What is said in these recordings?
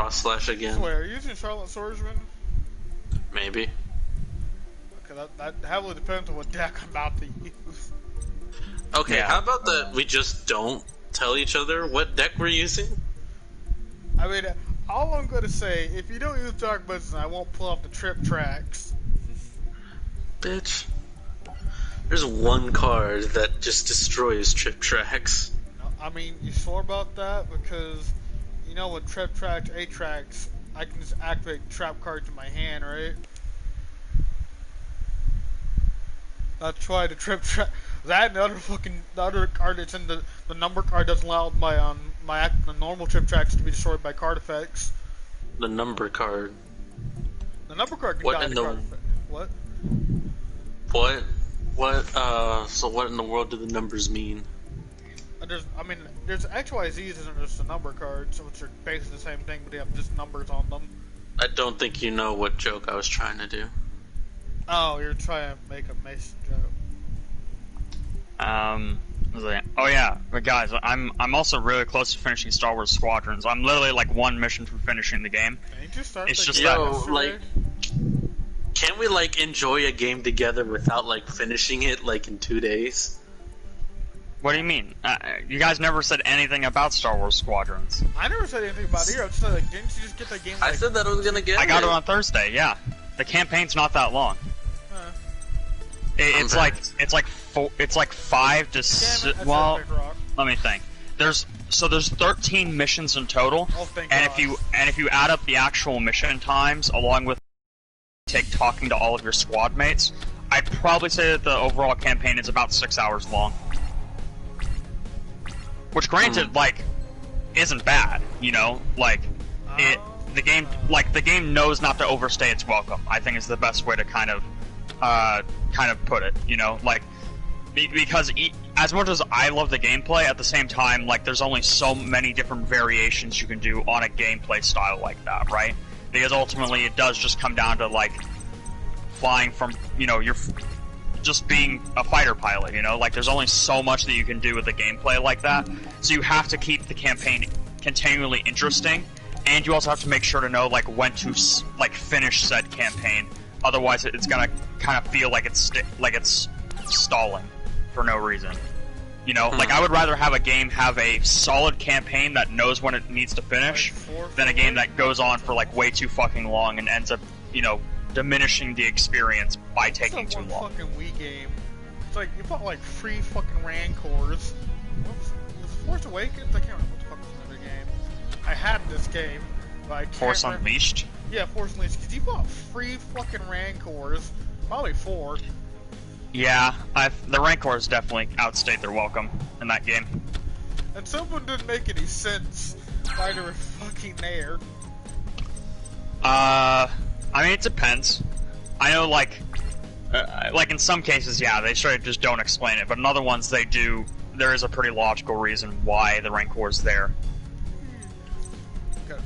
cross slash again. So wait, are you using Charlotte Swordsman? Maybe. Okay, that heavily depends on what deck I'm about to use. Okay, Yeah. how about that we just don't tell each other what deck we're using? I mean, all I'm gonna say, if you don't use Dark Blizzard, I won't pull up the trip tracks. Bitch. There's one card that just destroys trip tracks. No, I mean, you sure about that? Because, you know, with trip tracks, 8 tracks, I can just activate trap cards in my hand, right? That's why the trip track. That and the other card that's in the number card doesn't allow the normal trip tracks to be destroyed by card effects. The number card. The number card can What die in to the- card effect. What? So what in the world do the numbers mean? There's XYZs and there's the number cards, which are basically the same thing, but they have just numbers on them. I don't think you know what joke I was trying to do. Oh, you're trying to make a Mason joke. Oh yeah, but guys, I'm also really close to finishing Star Wars Squadrons. I'm literally like one mission from finishing the game. Can you just start It's the just game that- yesterday? like, can't we like enjoy a game together without like finishing it like in 2 days? What do you mean? You guys never said anything about Star Wars Squadrons. I never said anything about it. I just said, like, didn't you just get that game? I said that I was gonna get I got it on Thursday. Yeah, the campaign's not that long. It's back. it's like 5 to 6. Well, let me think. There's 13 missions in total, Oh, thank and God. if you add up the actual mission times along with talking to all of your squad mates, I'd probably say that the overall campaign is about 6 hours long. Which, granted, like, isn't bad. You know, like the game knows not to overstay its welcome. I think is the best way to kind of put it, you know, like, because as much as I love the gameplay, at the same time, like, there's only so many different variations you can do on a gameplay style like that, right? Because ultimately it does just come down to, like, flying from, you know, you're just being a fighter pilot, you know, like, there's only so much that you can do with a gameplay like that, so you have to keep the campaign continually interesting, and you also have to make sure to know, like, when to, like, finish said campaign. Otherwise, it's gonna kind of feel like it's stalling for no reason. You know, like, I would rather have a game have a solid campaign that knows when it needs to finish than a game that goes on for, like, way too fucking long and ends up, you know, diminishing the experience by taking too long. Fucking Wii game. It's like you bought like 3 fucking Rancors. What was Force Awakens? I can't remember what the fuck was another game. I had this game, but I can't Force remember. Unleashed? Yeah, Force Unleashed. Because you bought 3 fucking Rancors, probably 4. Yeah, the Rancors definitely outstayed their welcome in that game. And some of them didn't make any sense why they were fucking there. I mean, it depends. I know, like in some cases, yeah, they straight just don't explain it, but in other ones, they do. There is a pretty logical reason why the Rancor's there. Okay.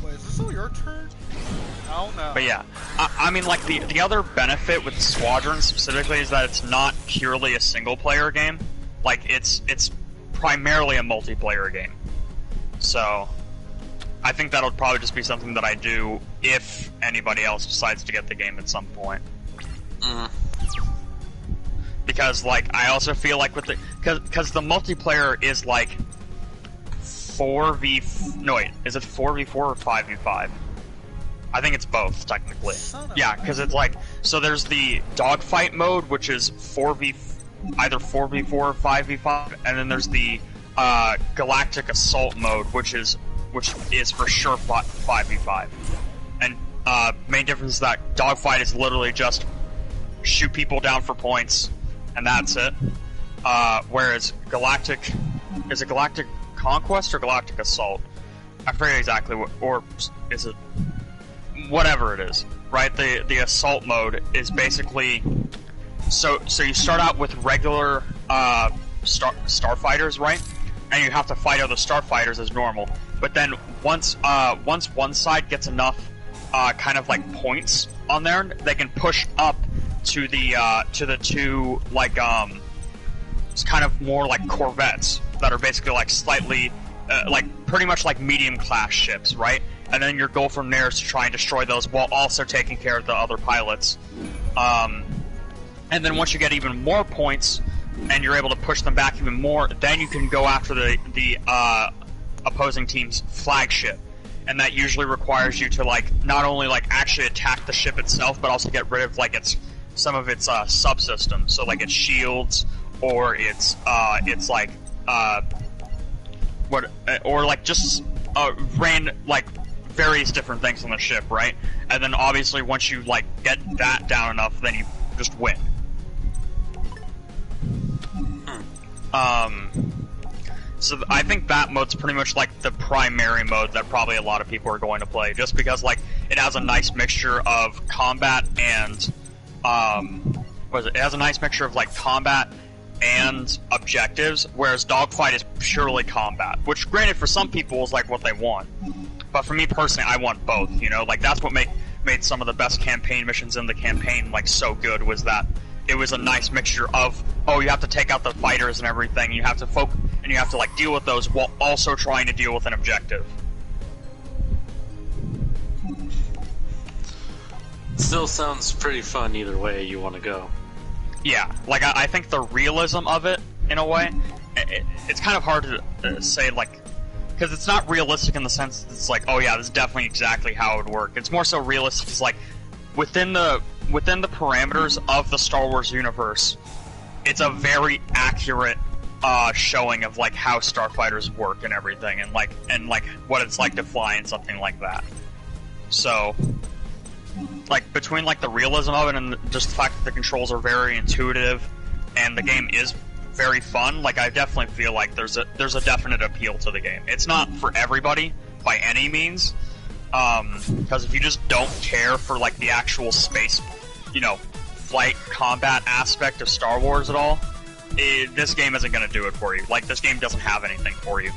Wait, is this all your turn? Oh no. But yeah, I mean, like, the other benefit with Squadron specifically is that it's not purely a single-player game. Like, it's primarily a multiplayer game. So, I think that'll probably just be something that I do if anybody else decides to get the game at some point. Because, like, I also feel like with the... Because the multiplayer is, like, 4v... No, wait. Is it 4v4 or 5v5? I think it's both, technically. Yeah, because it's like... So there's the dogfight mode, which is either 4v4 or 5v5, and then there's the galactic assault mode, which is for sure 5v5. And main difference is that dogfight is literally just shoot people down for points, and that's it. Whereas galactic... Is it galactic conquest or galactic assault? I forget exactly what... Or is it... Whatever it is, right? The assault mode is basically... So you start out with regular starfighters, right? And you have to fight other starfighters as normal. But then once one side gets enough kind of like points on there, they can push up to the two like it's kind of more like corvettes that are basically like slightly like pretty much like medium-class ships, right? And then your goal from there is to try and destroy those while also taking care of the other pilots. And then once you get even more points, and you're able to push them back even more, then you can go after the opposing team's flagship. And that usually requires you to like not only like actually attack the ship itself, but also get rid of like some of its subsystems. So like its shields or its like or like just like various different things on the ship, right? And then obviously once you like get that down enough, then you just win. So I think that mode's pretty much like the primary mode that probably a lot of people are going to play, just because like it has a nice mixture of combat and it has a nice mixture of like combat and objectives, whereas Dogfight is purely combat, which granted for some people is like what they want, but for me personally I want both, you know, like that's what made some of the best campaign missions in the campaign like so good, was that it was a nice mixture of, oh, you have to take out the fighters and everything, you have to focus, and you have to like deal with those while also trying to deal with an objective. Still sounds pretty fun either way you want to go. Yeah, like I think the realism of it, in a way, it's kind of hard to say, like, because it's not realistic in the sense that it's like, oh yeah, this is definitely exactly how it would work. It's more so realistic. It's like within the parameters of the Star Wars universe, it's a very accurate showing of like how starfighters work and everything, and like what it's like to fly in something like that. So, like between like the realism of it and just the fact that the controls are very intuitive and the game is very fun, like I definitely feel like there's a definite appeal to the game. It's not for everybody by any means, because if you just don't care for like the actual space, you know, flight combat aspect of Star Wars at all, this game isn't going to do it for you. Like, this game doesn't have anything for you.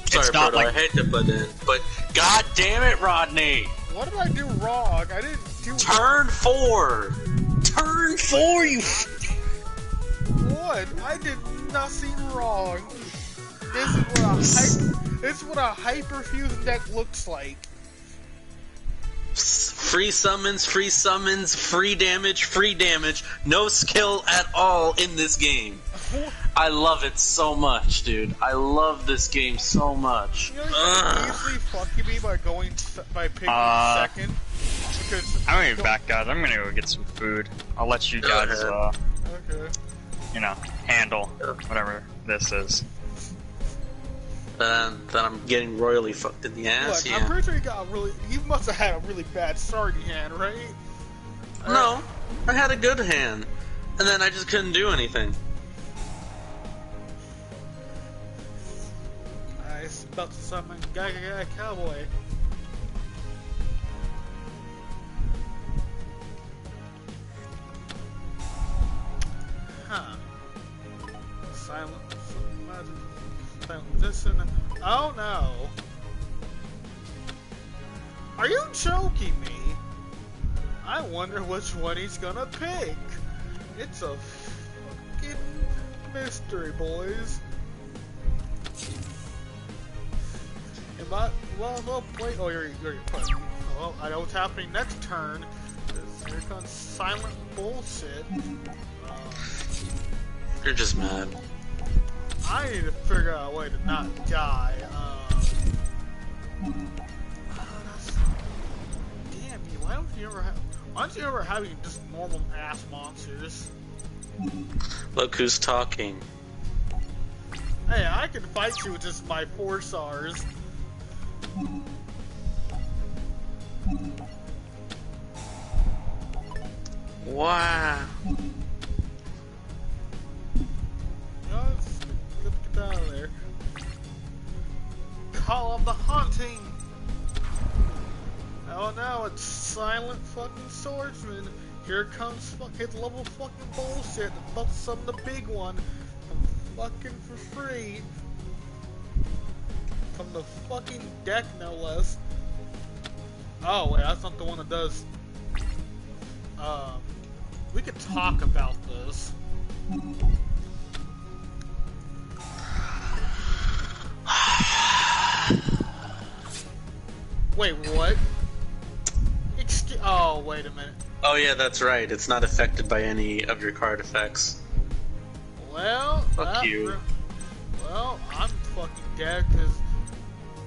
Sorry, it's not Berto, like... I hate to butt in, but god damn it, Rodney! What did I do wrong? I didn't do... Turn 4! Turn 4, you... What? I did nothing wrong. This is what a hyperfusion deck looks like. Free summons, free damage, no skill at all in this game. I love it so much, dude. I love this game so much. You know, you're easily fucking me by picking second. Because I'm gonna be back, guys. I'm gonna go get some food. I'll let you guys, okay. You know, handle whatever this is. Then I'm getting royally fucked in the ass. Look, yeah. I'm pretty sure you must have had a really bad start in your hand, right? No, I had a good hand, and then I just couldn't do anything. I was about to summon Guy Cowboy. Huh. Silent position. Oh no. Are you joking me? I wonder which one he's gonna pick. It's a fucking mystery, boys. Well, wait. Oh, you're putting. Well, I know what's happening next turn. Here comes silent bullshit. You're just mad. I need to figure out a way to not die. Damn you! Why don't you ever have just normal ass monsters? Look who's talking. Hey, I can fight you with just my 4 stars. Wow. Let's get out of there. Call of the Haunting! Oh no, it's Silent fucking Swordsman. Here comes fucking level fucking bullshit. About to summon the big one. Fucking for free. From the fucking deck, no less. Oh, wait, that's not the one that does... we could talk about this. Wait, what? Oh, wait a minute. Oh yeah, that's right. It's not affected by any of your card effects. Well, Fuck you. Well, I'm fucking dead because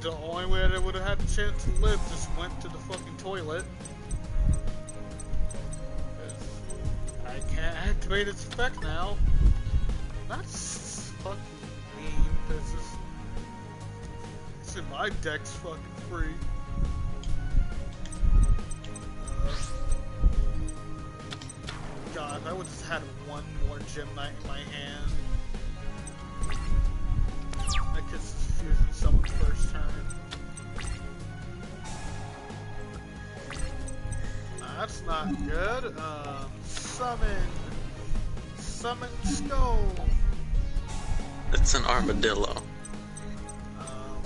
the only way that I would have had a chance to live just went to the fucking toilet. 'Cause I can't activate its effect now. That's fucking mean. This is my deck's fucking free. God, I would have had one more Gem Knight in my hand. I could fusion someone first turn. That's not good. Summon Skull. It's an armadillo.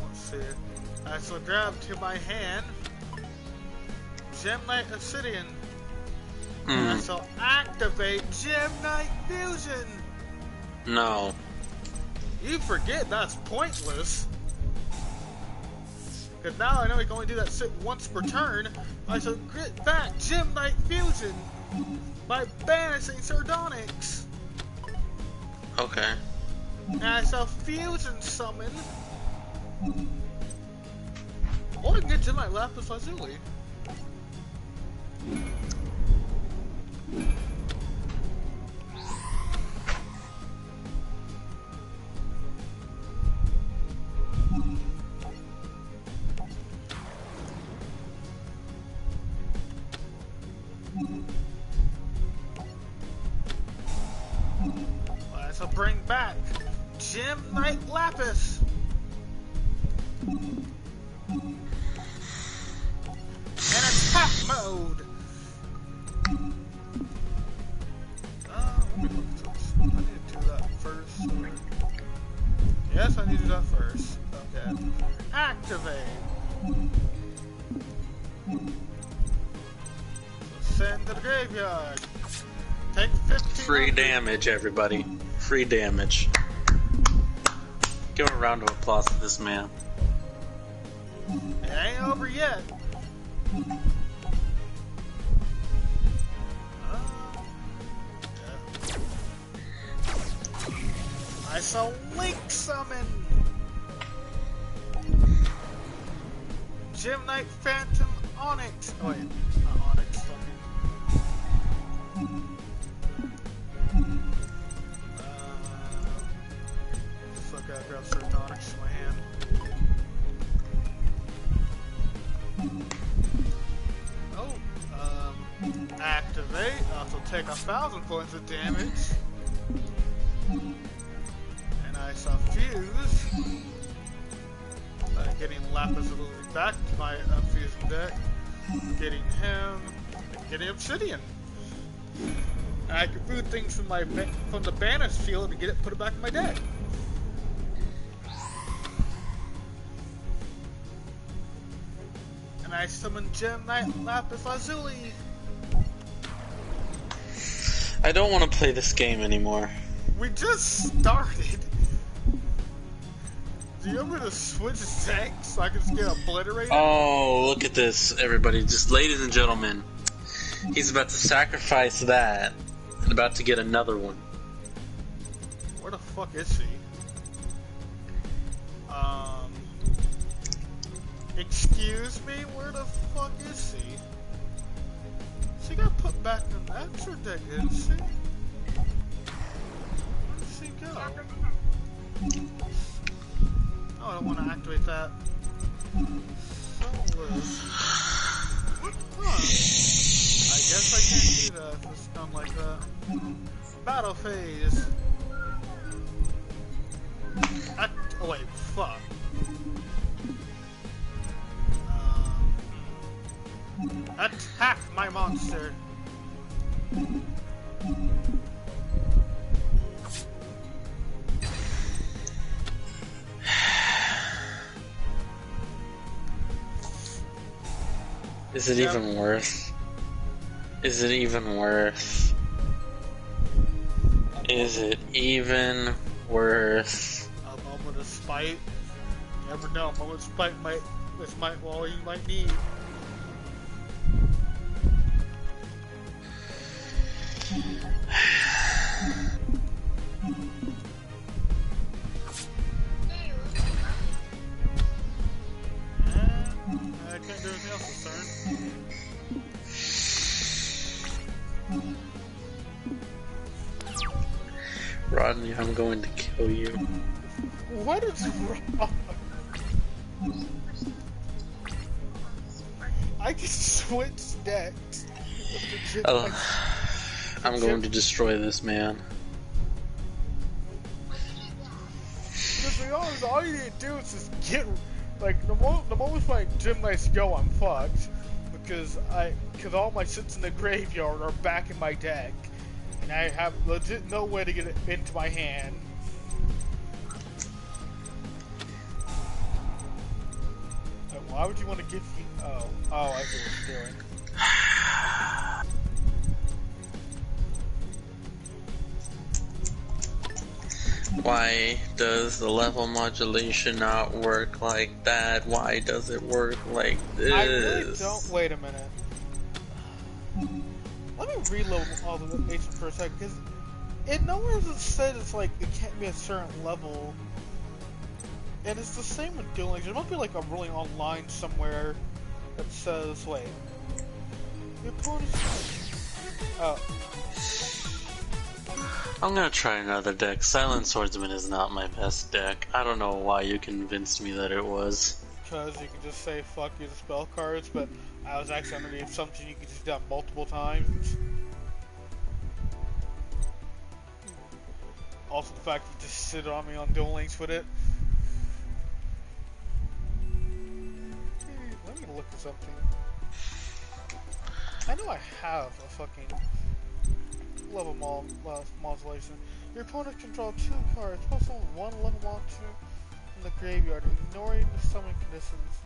Let's see. Alright, so grab to my hand Gem Knight Obsidian. And so activate Gem Knight Fusion. No. You forget that's pointless. Because now I know we can only do that once per turn. I shall get back Gem Knight Fusion by banishing Sardonyx. Okay. And I shall Fusion Summon. Or I can get Gem Knight Lapis Lazuli. Alright, so bring back Gem Knight Lapis. And attack mode. Let me look at this. I need to do that first. Yes, I need to do that first. Okay. Activate. Send to the graveyard. Take 15. Free damage, everybody. Free damage. Give a round of applause to this man. It ain't over yet. I saw Link Summon! Gem Knight Phantom Onyx! Oh wait, not Onyx, fuck, I grab certain Onyx in my hand. Activate, also take 1,000 points of damage. And I saw Fuse. Getting Lapis Lazuli back to my Unfused deck. Getting him. Getting Obsidian. And I can boot things from the Banish field and put it back in my deck. And I summon Gem Knight Lapis Lazuli. I don't want to play this game anymore. We just started. Do you want me to switch decks so I can just get obliterated? Oh, look at this, everybody. Just, ladies and gentlemen. He's about to sacrifice that and about to get another one. Where the fuck is he? Excuse me? Where the fuck is he? She got put back in the extra deck, didn't she? Where did she go? Oh, I don't want to activate that. Huh. I guess I can't do that if it's done like that. Battle phase. Oh wait, fuck. Attack my monster. Is it even worth? Is it even worth? Is it even worth? A moment of spite. You never know, a moment of spite might This might, well, you might need. I can't do anything else this turn. Rodney, I'm going to kill you. What is wrong? I can switch decks. I'm going to destroy this man. To be honest, all you need to do is just get, like, the moment my gym lights go, I'm fucked. Because all my shits in the graveyard are back in my deck. And I have legit no way to get it into my hand. Why would you want to give me... Oh, I see what you're doing. Why does the level modulation not work like that? Why does it work like this? I really don't... Wait a minute. Let me reload all the information for a second, because it nowhere says it's like, it can't be a certain level. And it's the same with Duelist. There must be like a ruling online somewhere that says, wait. Your opponent's... Oh. I'm gonna try another deck. Silent Swordsman is not my best deck. I don't know why you convinced me that it was. Because you can just say fuck you to spell cards, but I was actually under the assumption you could just do that multiple times. Also the fact that you just sit on me on Duel Links with it. Let me look at something. I know I have a fucking level modulation. Your opponent controls 2 cards, plus one level monster in the graveyard, ignoring the summon conditions.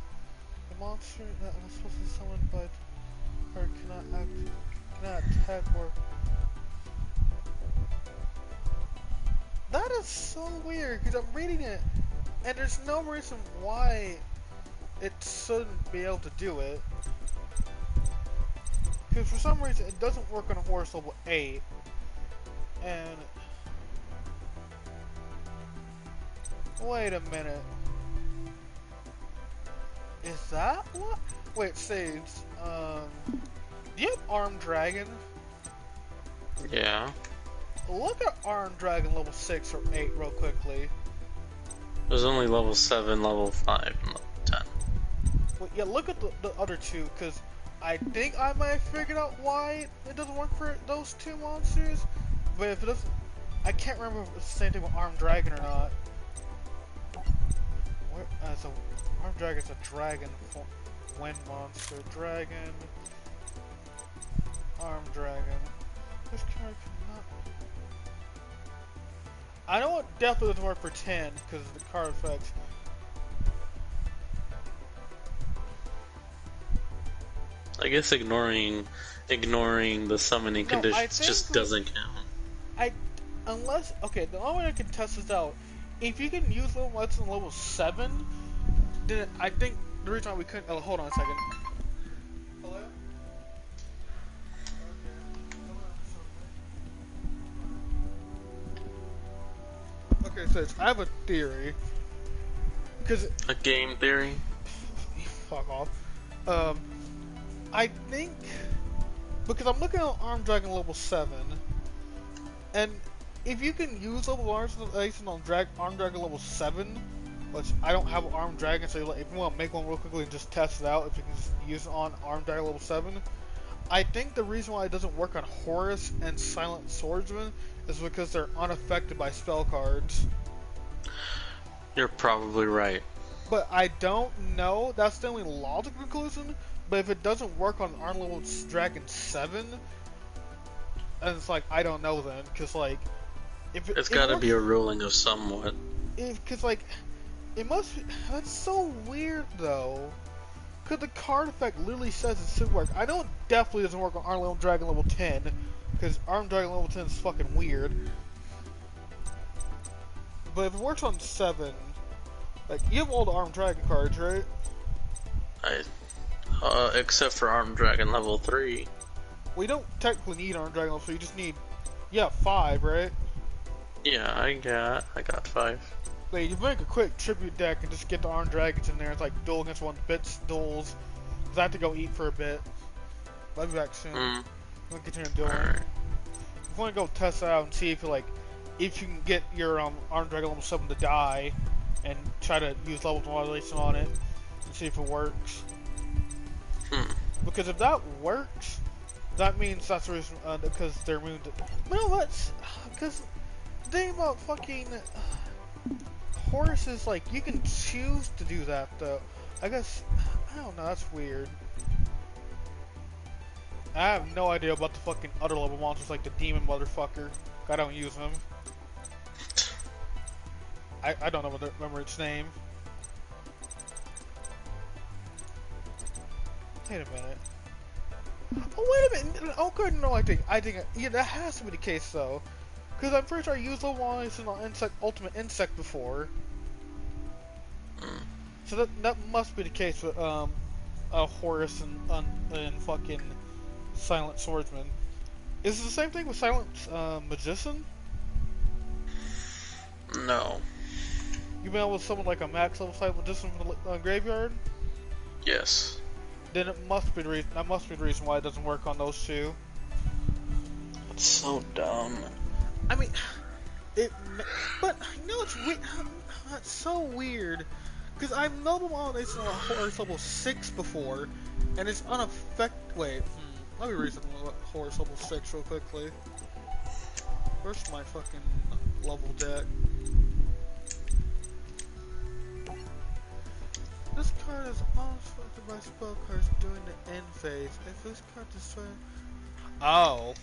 The monster that was supposed to be summoned but or cannot attack or... That is so weird, because I'm reading it, and there's no reason why it shouldn't be able to do it. Because for some reason it doesn't work on a horse level 8. And... Wait a minute. Is that what? Wait, Sage, do you have Armed Dragon? Yeah. Look at Armed Dragon level 6 or 8 real quickly. There's only level 7, level 5, and level 10. Well, yeah, look at the other two, because I think I might have figured out why it doesn't work for those 2 monsters. But if it doesn't, I can't remember if it's the same thing with Armed Dragon or not. So Armed Dragon's a dragon wind monster. Dragon. Armed Dragon. This card cannot. I know it definitely doesn't work for 10 because of the card effects. I guess ignoring the summoning conditions just doesn't count. Okay, the only way I can test this out, if you can use level less than level 7, then I think the reason why we couldn't. Oh, hold on a second. Hello? Okay, so I have a theory. Because a game theory? Fuck off. I think because I'm looking at Armed Dragon level 7, and if you can use level Armed Dragon level 7, which I don't have an Armed Dragon, so if you want to make one real quickly and just test it out, if you can just use it on Armed Dragon level 7, I think the reason why it doesn't work on Horus and Silent Swordsman is because they're unaffected by spell cards. You're probably right. But I don't know. That's the only logical conclusion. But if it doesn't work on Armed level Dragon 7, and it's like, I don't know then, because like, it's gotta be a ruling of somewhat. Because like, it must be, that's so weird though. Because the card effect literally says it should work. I know it definitely doesn't work on Armed Dragon level 10, because Armed Dragon level 10 is fucking weird. But if it works on 7, like, you have all the Armed Dragon cards, right? Except for Armed Dragon level 3. We don't technically need Armed Dragon, so you just need, 5, right? Yeah, I got 5. Like, you make a quick tribute deck and just get the Armed Dragons in there. It's like duel against one bits duels. Cause I have to go eat for a bit. I'll be back soon. We'll continue doing. Alright. I want to go test it out and see if you can get your Armed Dragon level 7 to die, and try to use level modulation on it and see if it works. Because if that works, that means that's the reason, because they're immune to... No, that's... Because the thing about fucking... Horus is, like, you can choose to do that, though. I guess... I don't know, that's weird. I have no idea about the fucking other level monsters, like the demon motherfucker. I don't use them. I don't remember its name. Wait a minute. Oh, wait a minute. Oh, good. No, I think, yeah, that has to be the case, though. Because I'm pretty sure I used level 1 on Ultimate Insect before. So that must be the case with, Horus and fucking Silent Swordsman. Is it the same thing with Silent, Magician? No. You been able to summon like a max level Silent Magician from the graveyard? Yes. Then it must be the reason. That must be the reason why it doesn't work on those two. That's so dumb. I mean, but you know it's weird. That's so weird. Because I've leveled on this Horus level 6 before, and it's unaffected. Wait, let me read some Horus level 6 real quickly. Where's my fucking level deck? This card is unaffected by spell cards during the end phase. If this card destroys... Oh.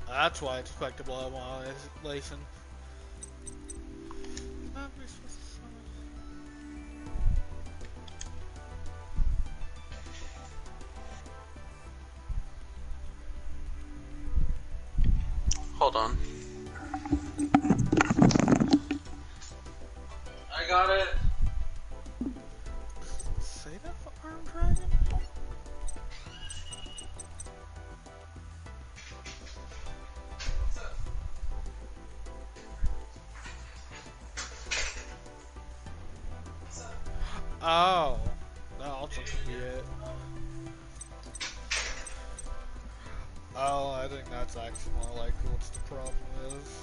That's why it's affected by modulation. Hold on. I got it. Say that for Armed Dragon? Oh, that also could be it. Oh, I think that's actually more likely what the problem is.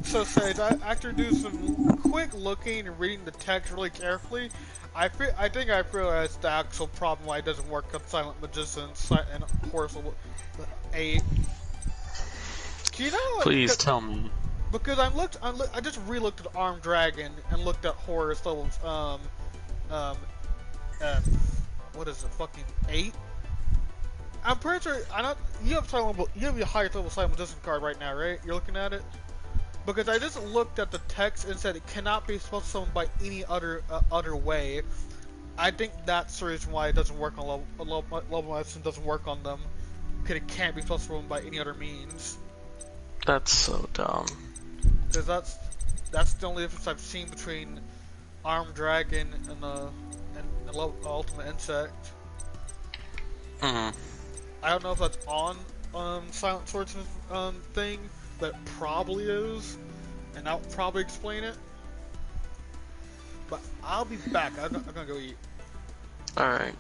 So Sage, after doing some quick looking and reading the text really carefully, I think I realized the actual problem why it doesn't work on Silent Magician and Horus 8. You know, Please tell me. Because I just re-looked at Armed Dragon and looked at Horus levels what is it, fucking 8? I'm pretty sure you have your highest level Silent Magician card right now, right? You're looking at it? Because I just looked at the text and said it cannot be supposed to summon by any other way. I think that's the reason why it doesn't work on level medicine doesn't work on them. Because it can't be supposed to summon by any other means. That's so dumb. Because that's the only difference I've seen between Armed Dragon and Ultimate Insect. I don't know if that's on Silent Swordsman's thing, but it probably is, and that'll probably explain it. But I'll be back. I'm gonna go eat. Alright.